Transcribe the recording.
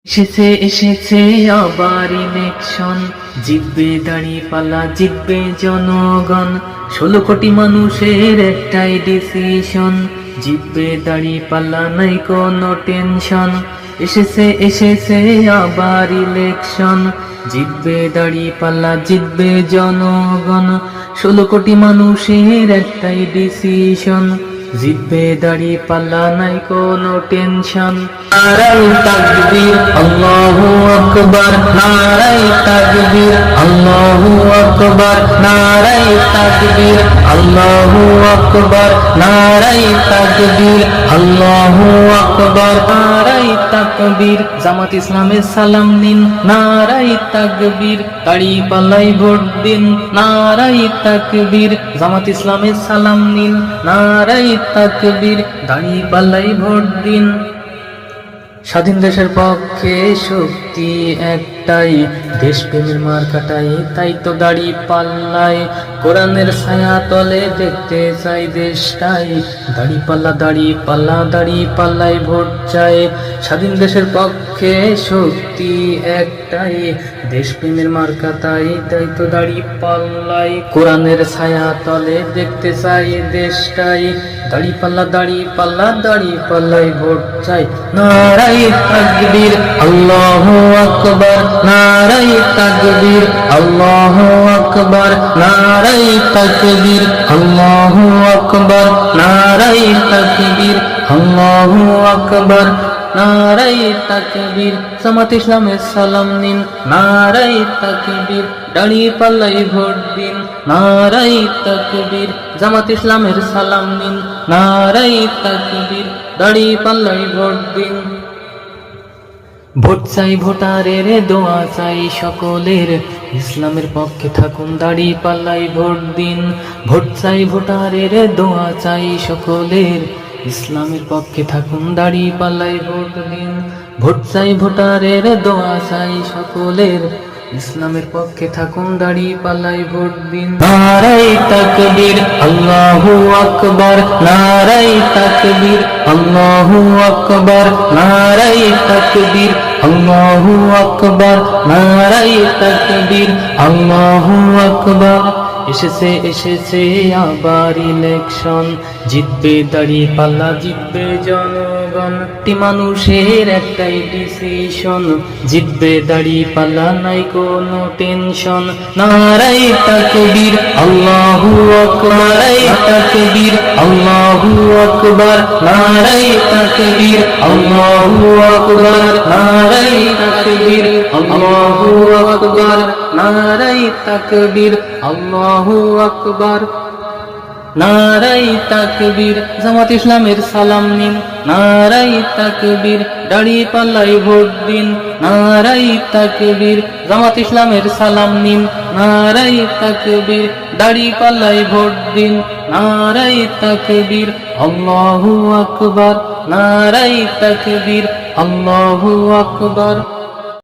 এসেছে এসেছে আবার ইলেকশন, জিতবে দাঁড়িপাল্লা, জিতবে জনগণ। 16 কোটি মানুষের একটাই ডিসিশন, জিতবে দাঁড়িপাল্লা, নাই কোনো টেনশন। এসেছে এসেছে আবার ইলেকশন, জিতবে দাঁড়িপাল্লা, জিতবে জনগণ। 16 কোটি মানুষের একটাই ডিসিশন, জিতবে দাঁড়িপাল্লা, নাই কোনো টেনশন। নারায়ে তাকবীর আল্লাহু আকবার, নারায়ে তাকবীর আল্লাহু আকবার, নারায়ে তাকবীর আল্লাহু আকবার, নারায়ে তাকবীর আল্লাহু আকবার, নারায়ে তাকবীর। জামাত ইসলামের সালাম নিন, নারায়ে তাকবীর। দাঁড়িপাল্লায় ভোট দিন, নারায়ে তাকবীর। জামাত ইসলামের সালাম নিন, নারায়ে তাকবীর। দাঁড়িপাল্লায় ভোট দিন। স্বাধীন দেশের পক্ষে শক্তি একটাই, দেশপ্রেমের মার্কাটাই, তাই তো দাঁড়িপাল্লায়। কোরআনের ছায়া তলে দেখতে চাই দেশটাই, দাঁড়িপাল্লা দাঁড়িপাল্লা, দাঁড়িপাল্লায় ভোট চাই। স্বাধীন দেশের পক্ষে শক্তি একটাই, দেশপ্রেমের মার্কাটাই, তাই তো দাঁড়িপাল্লায়। কোরআনের ছায়া তলে দেখতে চাই দেশটাই, দাঁড়িপাল্লা দাঁড়িপাল্লা, দাঁড়িপাল্লায় ভোট চাই। নারায়ে তাকবীর আল্লাহু আকবার, নারায়ে তাকবীর আল্লাহু আকবার, নারায়ে তাকবীর আল্লাহু আকবার, নারায়ে তাকবীর আল্লাহু আকবার, নারায়ে তাকবীর। জামাত ইসলামের সালাম নিন, নারায়ে তাকবীর। দাঁড়িপাল্লায় ভোট দিন, নারায়ে তাকবীর। জামাত ইসলামের সালাম নিন, নারায়ে তাকবীর। দাঁড়িপাল্লায় ভোট দিন। ভোট চাই ভোটারের, দোয়া চাই সকলের, ইসলামের পক্ষে থাকুন, দাঁড়িপাল্লায় ভোট দিন। ভোট চাই ভোটারের, দোয়া চাই সকলের, ইসলামের পক্ষে থাকুন, দাঁড়িপাল্লায় ভোট দিন। ভোট চাই ভোটারের, দোয়া চাই সকলের, ইসলামের পক্ষে থাকুন, দাঁড়িপাল্লায় ভোট দিন। নারায়ে তাকবীর আল্লাহু আকবার, নারায়ে তাকবীর আল্লাহু আকবার, নারায়ে তাকবীর আল্লাহু আকবার, নারায়ে তাকবীর আল্লাহু আকবার। এসেছে এসেছে আবার ইলেকশন, জিতবে দাঁড়িপাল্লা, জিতবে জনগণ। কোটি মানুষের একটাই ডিসিশন, জিতবে দাঁড়িপাল্লা, নাই কোনো টেনশন। নারায়ে তাকবীর আল্লাহু আকবার, নারায়ে তাকবীর আল্লাহু আকবার, নারায়ে তাকবীর আল্লাহু আকবার, নারায়ে তাকবীর আল্লাহু আকবার, নারায়ে তাকবীর আল্লাহু আকবার, নারায়ে তাকবীর। জামাত ইসলামের সালাম নিন, নারায়ে তাকবীর। দাঁড়িপাল্লায় ভোট দিন, নারায়ে তাকবীর। জামাত ইসলামের সালাম নিন, নারায়ে তাকবীর। দাঁড়িপাল্লায় ভোট দিন, নারায়ে তাকবীর আল্লাহু আকবার, নারায়ে তাকবীর আল্লাহু আকবার।